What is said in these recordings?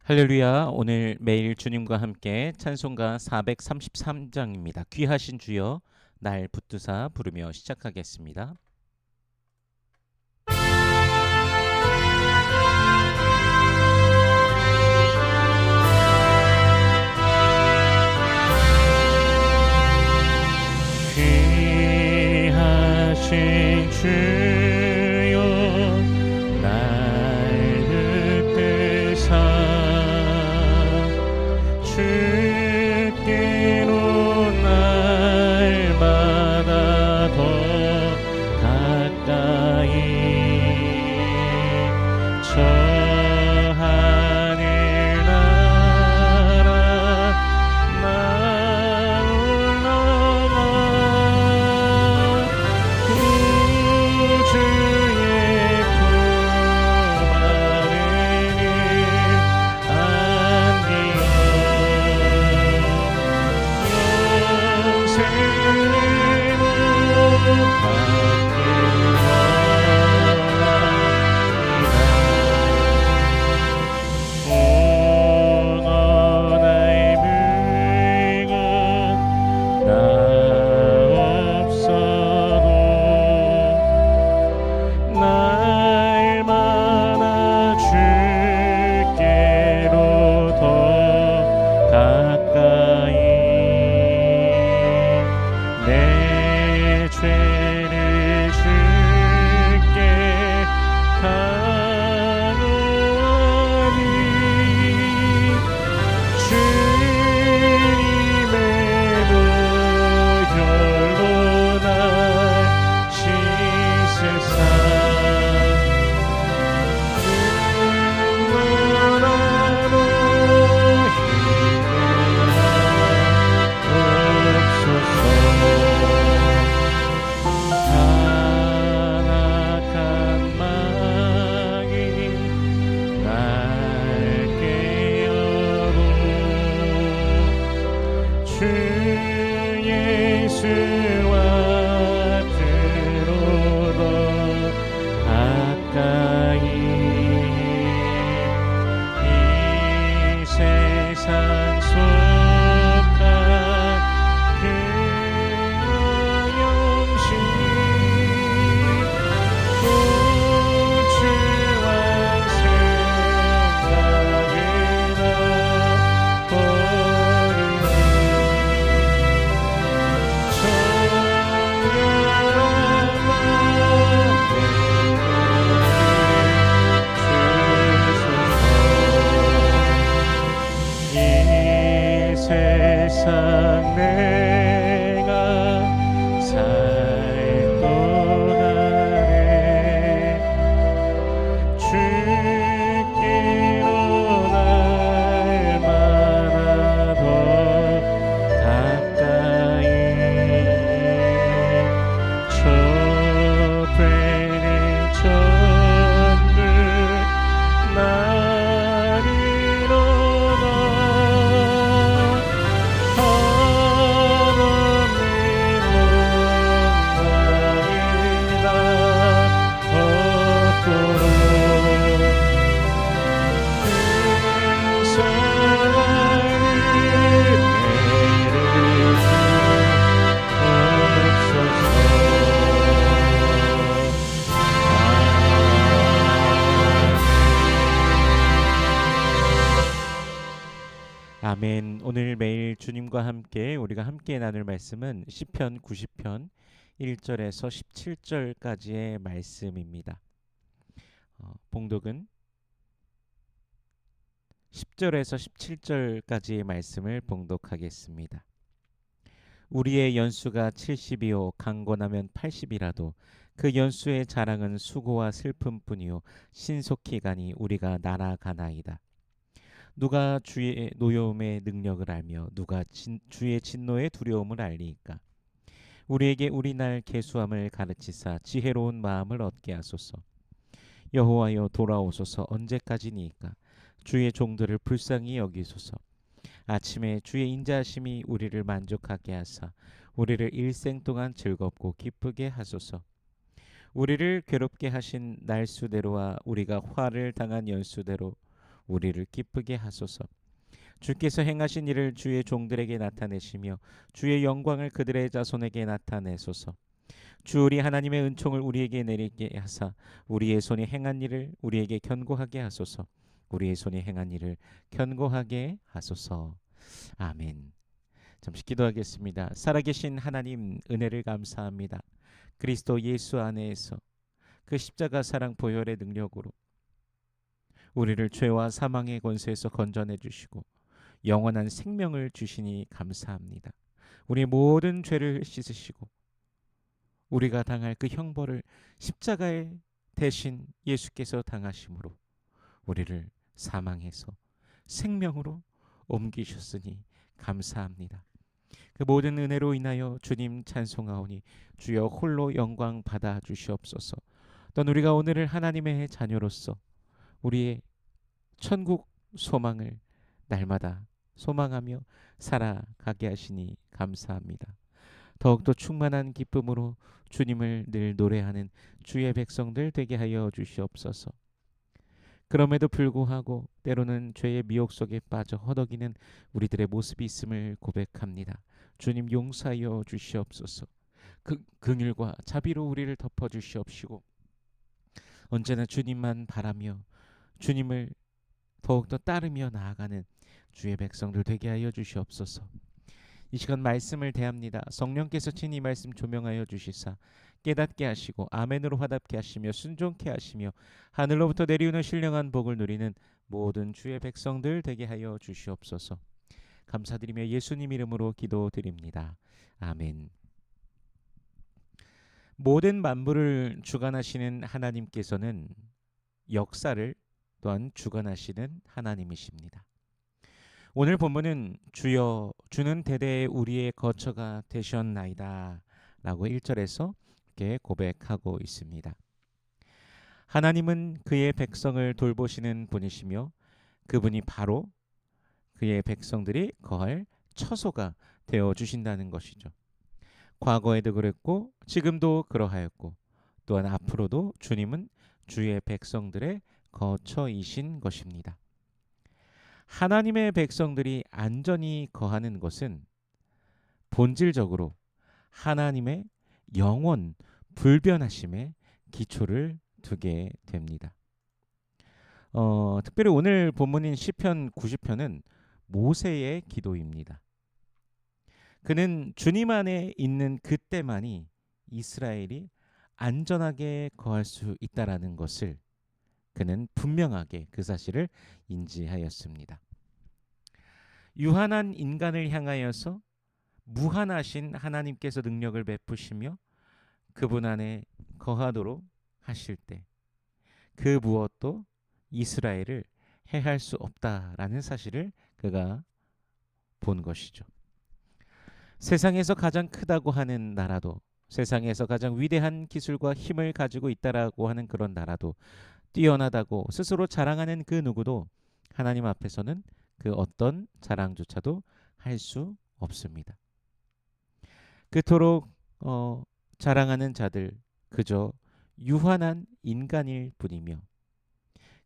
할렐루야. 오늘 매일 주님과 함께 찬송가 433장입니다. 귀하신 주여 날 붙드사 부르며 시작하겠습니다. 귀하신 주여 날 붙드사 주께로 날마다 더 가까이 저 하늘 나라 나올라가 구주의 품 안에는 안기어 영생을 받기원하리라. 오너나의 물건 나 없어도 날마다 주께로 더 가까이 내 죄를 주께 강하니 주님의 보혈로 날 씻으사 눈물하로 힘내옵소서. 타락한 마귀 날 깨어로 주 예수와 앞으로 더 가까이 이 세상 속한 그 영신 고주한 생각이나 버리니 정결한 이 세상 내가 살 동안에 주께로 날마다 더 가까이 저 죄는 전부 날 일어나 하나님 영광이나 얻도록 근사하는 은혜를 주옵소서. 아멘. 오늘 매일 주님과 함께 우리가 함께 나눌 말씀은 시편 90편 1절에서 17절까지의 말씀입니다. 봉독은 10절에서 17절까지의 말씀을 봉독하겠습니다. 우리의 연수가 70이요 강건하면 80이라도 그 연수의 자랑은 수고와 슬픔뿐이요 신속히 가니 우리가 날아가나이다. 누가 주의 노여움의 능력을 알며 누가 주의 진노의 두려움을 알리이까. 우리에게 우리 날 계수함을 가르치사 지혜로운 마음을 얻게 하소서. 여호와여 돌아오소서. 언제까지니이까. 주의 종들을 불쌍히 여기소서. 아침에 주의 인자하심이 우리를 만족하게 하사 우리를 일생 동안 즐겁고 기쁘게 하소서. 우리를 괴롭게 하신 날수대로와 우리가 화를 당한 연수대로 우리를 기쁘게 하소서. 주께서 행하신 일을 주의 종들에게 나타내시며 주의 영광을 그들의 자손에게 나타내소서. 주 우리 하나님의 은총을 우리에게 내리게 하사 우리의 손이 행한 일을 우리에게 견고하게 하소서. 우리의 손이 행한 일을 견고하게 하소서. 아멘. 잠시 기도하겠습니다. 살아계신 하나님, 은혜를 감사합니다. 그리스도 예수 안에서 그 십자가 사랑 보혈의 능력으로 우리를 죄와 사망의 권세에서 건져내 주시고 영원한 생명을 주시니 감사합니다. 우리 모든 죄를 씻으시고 우리가 당할 그 형벌을 십자가에 대신 예수께서 당하심으로 우리를 사망에서 생명으로 옮기셨으니 감사합니다. 그 모든 은혜로 인하여 주님 찬송하오니 주여 홀로 영광 받아 주시옵소서. 또한 우리가 오늘을 하나님의 자녀로서 우리의 천국 소망을 날마다 소망하며 살아가게 하시니 감사합니다. 더욱더 충만한 기쁨으로 주님을 늘 노래하는 주의 백성들 되게 하여 주시옵소서. 그럼에도 불구하고 때로는 죄의 미혹 속에 빠져 허덕이는 우리들의 모습이 있음을 고백합니다. 주님 용서하여 주시옵소서. 그 긍휼과 자비로 우리를 덮어 주시옵시고 언제나 주님만 바라며 주님을 더욱더 따르며 나아가는 주의 백성들 되게 하여 주시옵소서. 이 시간 말씀을 대합니다. 성령께서 친히 말씀 조명하여 주시사 깨닫게 하시고 아멘으로 화답게 하시며 순종케 하시며 하늘로부터 내리오는 신령한 복을 누리는 모든 주의 백성들 되게 하여 주시옵소서. 감사드리며 예수님 이름으로 기도드립니다. 아멘. 모든 만물을 주관하시는 하나님께서는 역사를 또한 주관하시는 하나님이십니다. 오늘 본문은 주여 주는 대대에 우리의 거처가 되셨나이다 라고 1절에서 이렇게 고백하고 있습니다. 하나님은 그의 백성을 돌보시는 분이시며 그분이 바로 그의 백성들이 거할 처소가 되어주신다는 것이죠. 과거에도 그랬고 지금도 그러하였고 또한 앞으로도 주님은 주의 백성들의 거처이신 것입니다. 하나님의 백성들이 안전히 거하는 것은 본질적으로 하나님의 영원 불변하심에 기초를 두게 됩니다. 특별히 오늘 본문인 시편 90편은 모세의 기도입니다. 그는 주님 안에 있는 그때만이 이스라엘이 안전하게 거할 수 있다라는 것을 그는 분명하게 그 사실을 인지하였습니다. 유한한 인간을 향하여서 무한하신 하나님께서 능력을 베푸시며 그분 안에 거하도록 하실 때 그 무엇도 이스라엘을 해할 수 없다라는 사실을 그가 본 것이죠. 세상에서 가장 크다고 하는 나라도 세상에서 가장 위대한 기술과 힘을 가지고 있다라고 하는 그런 나라도 뛰어나다고 스스로 자랑하는 그 누구도 하나님 앞에서는 그 어떤 자랑조차도 할 수 없습니다. 그토록 자랑하는 자들 그저 유한한 인간일 뿐이며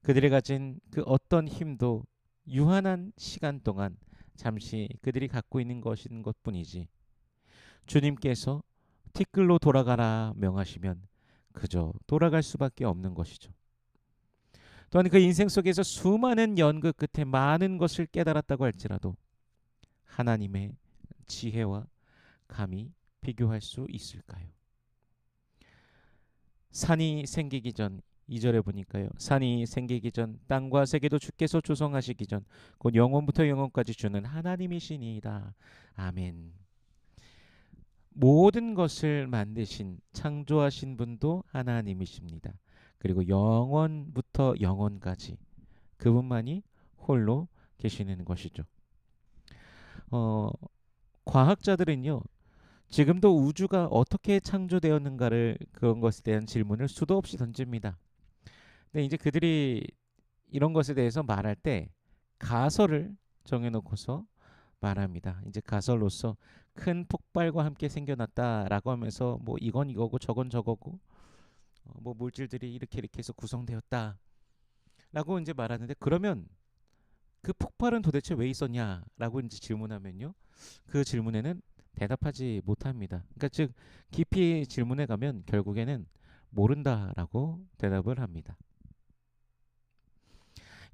그들이 가진 그 어떤 힘도 유한한 시간 동안 잠시 그들이 갖고 있는 것인 것뿐이지 주님께서 티끌로 돌아가라 명하시면 그저 돌아갈 수밖에 없는 것이죠. 또한 그 인생 속에서 수많은 연극 끝에 많은 것을 깨달았다고 할지라도 하나님의 지혜와 감히 비교할 수 있을까요? 산이 생기기 전 2절에 보니까요. 산이 생기기 전 땅과 세계도 주께서 조성하시기 전 곧 영원부터 영원까지 주는 하나님이시니이다. 아멘. 모든 것을 만드신 창조하신 분도 하나님이십니다. 그리고 영원부터 영원까지 그분만이 홀로 계시는 것이죠. 과학자들은요. 지금도 우주가 어떻게 창조되었는가를 그런 것에 대한 질문을 수도 없이 던집니다. 근데 이제 그들이 이런 것에 대해서 말할 때 가설을 정해놓고서 말합니다. 이제 가설로서 큰 폭발과 함께 생겨났다라고 하면서 뭐 이건 이거고 저건 저거고 뭐 물질들이 이렇게 해서 구성되었다라고 이제 말하는데 그러면 그 폭발은 도대체 왜 있었냐라고 이제 질문하면요, 그 질문에는 대답하지 못합니다. 그러니까 즉 깊이 질문해 가면 결국에는 모른다라고 대답을 합니다.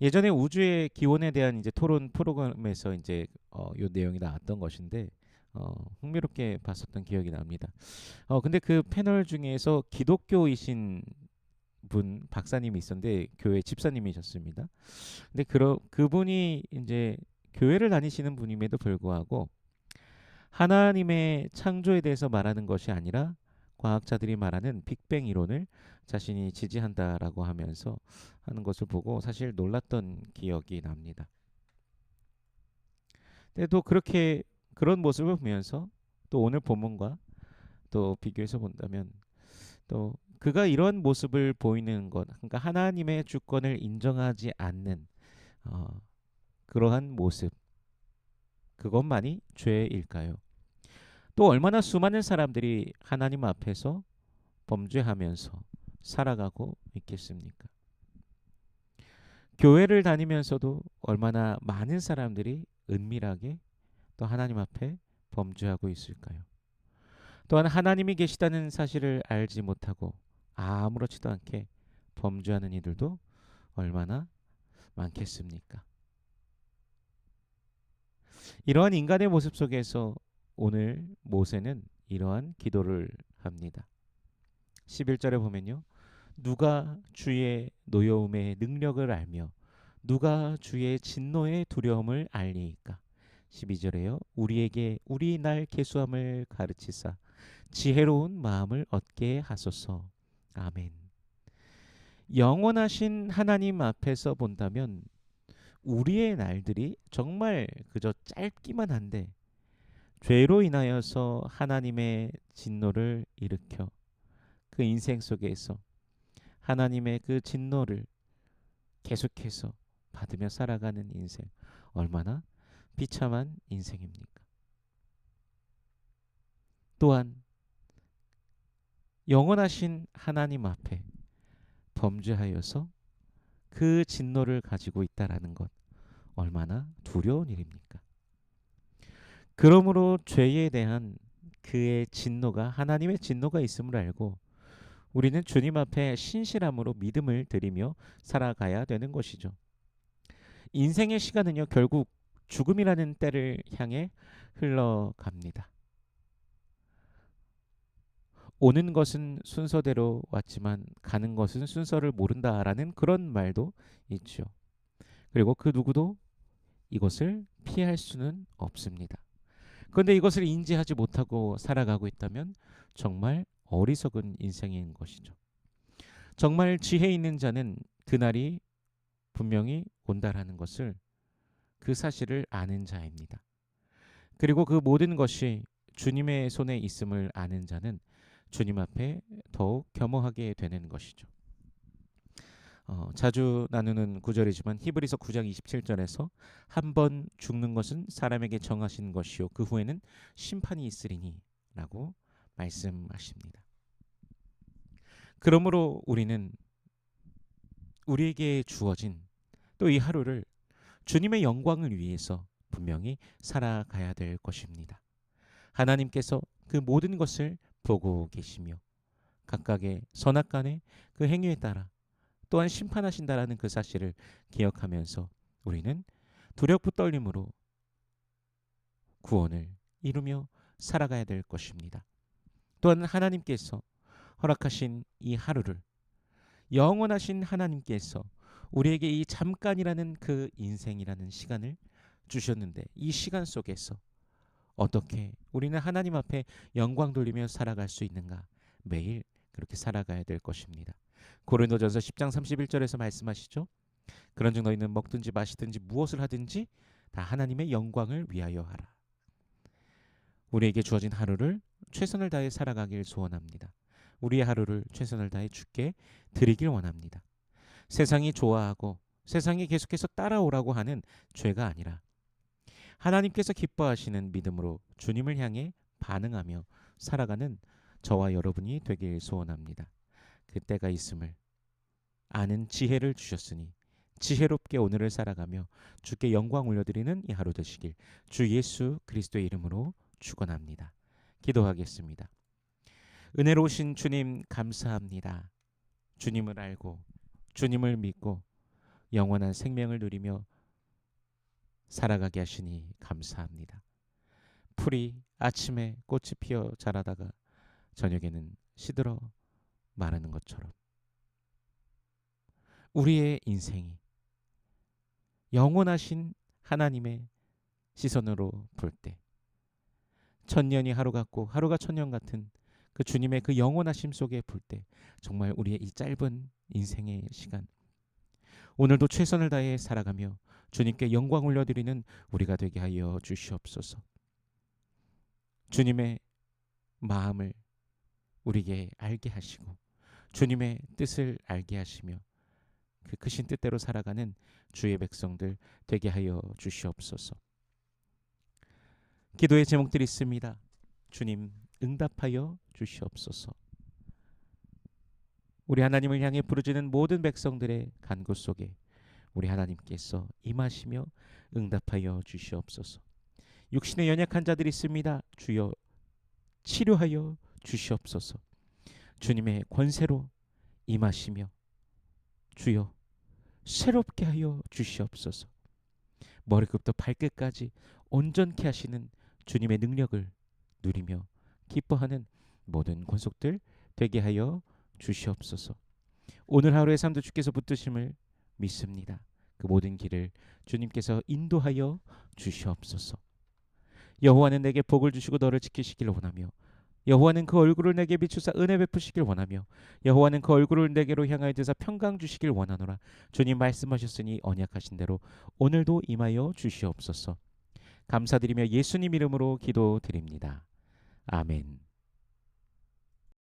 예전에 우주의 기원에 대한 이제 토론 프로그램에서 이제 요 내용이 나왔던 것인데 흥미롭게 봤었던 기억이 납니다. 근데 그 패널 중에서 기독교이신 분 박사님이 있었는데 교회 집사님이셨습니다. 근데 그분이 이제 교회를 다니시는 분임에도 불구하고 하나님의 창조에 대해서 말하는 것이 아니라 과학자들이 말하는 빅뱅 이론을 자신이 지지한다라고 하면서 하는 것을 보고 사실 놀랐던 기억이 납니다. 근데 또 그렇게 그런 모습을 보면서 또 오늘 본문과 또 비교해서 본다면 또 그가 이런 모습을 보이는 것, 그러니까 하나님의 주권을 인정하지 않는 어, 그러한 모습, 그것만이 죄일까요? 또 얼마나 수많은 사람들이 하나님 앞에서 범죄하면서 살아가고 있겠습니까? 교회를 다니면서도 얼마나 많은 사람들이 은밀하게 또 하나님 앞에 범죄하고 있을까요? 또한 하나님이 계시다는 사실을 알지 못하고 아무렇지도 않게 범죄하는 이들도 얼마나 많겠습니까? 이러한 인간의 모습 속에서 오늘 모세는 이러한 기도를 합니다. 11절에 보면요. 누가 주의 노여움의 능력을 알며 누가 주의 진노의 두려움을 알리이까. 12절에요. 우리에게 우리 날 계수함을 가르치사 지혜로운 마음을 얻게 하소서. 아멘. 영원하신 하나님 앞에서 본다면 우리의 날들이 정말 그저 짧기만 한데 죄로 인하여서 하나님의 진노를 일으켜 그 인생 속에서 하나님의 그 진노를 계속해서 받으며 살아가는 인생, 얼마나 비참한 인생입니까? 또한 영원하신 하나님 앞에 범죄하여서 그 진노를 가지고 있다라는 것, 얼마나 두려운 일입니까? 그러므로 죄에 대한 그의 진노가 하나님의 진노가 있음을 알고 우리는 주님 앞에 신실함으로 믿음을 드리며 살아가야 되는 것이죠. 인생의 시간은요, 결국 죽음이라는 때를 향해 흘러갑니다. 오는 것은 순서대로 왔지만 가는 것은 순서를 모른다라는 그런 말도 있죠. 그리고 그 누구도 이것을 피할 수는 없습니다. 그런데 이것을 인지하지 못하고 살아가고 있다면 정말 어리석은 인생인 것이죠. 정말 지혜 있는 자는 그날이 분명히 온다라는 것을 그 사실을 아는 자입니다. 그리고 그 모든 것이 주님의 손에 있음을 아는 자는 주님 앞에 더욱 겸허하게 되는 것이죠. 자주 나누는 구절이지만 히브리서 9장 27절에서 한 번 죽는 것은 사람에게 정하신 것이요 그 후에는 심판이 있으리니 라고 말씀하십니다. 그러므로 우리는 우리에게 주어진 또 이 하루를 주님의 영광을 위해서 분명히 살아가야 될 것입니다. 하나님께서 그 모든 것을 보고 계시며 각각의 선악간의 그 행위에 따라 또한 심판하신다라는 그 사실을 기억하면서 우리는 두렵고 떨림으로 구원을 이루며 살아가야 될 것입니다. 또한 하나님께서 허락하신 이 하루를 영원하신 하나님께서 우리에게 이 잠깐이라는 그 인생이라는 시간을 주셨는데 이 시간 속에서 어떻게 우리는 하나님 앞에 영광 돌리며 살아갈 수 있는가? 매일 그렇게 살아가야 될 것입니다. 고린도전서 10장 31절에서 말씀하시죠. 그런즉 너희는 먹든지 마시든지 무엇을 하든지 다 하나님의 영광을 위하여 하라. 우리에게 주어진 하루를 최선을 다해 살아가길 소원합니다. 우리의 하루를 최선을 다해 주께 드리길 원합니다. 세상이 좋아하고 세상이 계속해서 따라오라고 하는 죄가 아니라 하나님께서 기뻐하시는 믿음으로 주님을 향해 반응하며 살아가는 저와 여러분이 되길 소원합니다. 그때가 있음을 아는 지혜를 주셨으니 지혜롭게 오늘을 살아가며 주께 영광 올려드리는 이 하루 되시길 주 예수 그리스도의 이름으로 축원합니다. 기도하겠습니다. 은혜로우신 주님 감사합니다. 주님을 알고 주님을 믿고 영원한 생명을 누리며 살아가게 하시니 감사합니다. 풀이 아침에 꽃이 피어 자라다가 저녁에는 시들어 마르는 것처럼 우리의 인생이 영원하신 하나님의 시선으로 볼 때 천년이 하루 같고 하루가 천년 같은 그 주님의 그 영원하심 속에 볼 때 정말 우리의 이 짧은 인생의 시간 오늘도 최선을 다해 살아가며 주님께 영광 올려드리는 우리가 되게 하여 주시옵소서. 주님의 마음을 우리에게 알게 하시고 주님의 뜻을 알게 하시며 그 크신 뜻대로 살아가는 주의 백성들 되게 하여 주시옵소서. 기도의 제목들이 있습니다. 주님 응답하여 주시옵소서. 우리 하나님을 향해 부르짖는 모든 백성들의 간구 속에 우리 하나님께서 임하시며 응답하여 주시옵소서. 육신의 연약한 자들이 있습니다. 주여 치료하여 주시옵소서. 주님의 권세로 임하시며 주여 새롭게 하여 주시옵소서. 머리끝부터 발끝까지 온전케 하시는 주님의 능력을 누리며 기뻐하는 모든 권속들 되게 하여 주시옵소서. 오늘 하루의 삶도 주께서 붙드심을 믿습니다. 그 모든 길을 주님께서 인도하여 주시옵소서. 여호와는 내게 복을 주시고 너를 지키시기를 원하며 여호와는 그 얼굴을 내게 비추사 은혜 베푸시길 원하며 여호와는 그 얼굴을 내게로 향하여 드사 평강 주시길 원하노라. 주님 말씀하셨으니 언약하신 대로 오늘도 임하여 주시옵소서. 감사드리며 예수님 이름으로 기도드립니다. 아멘.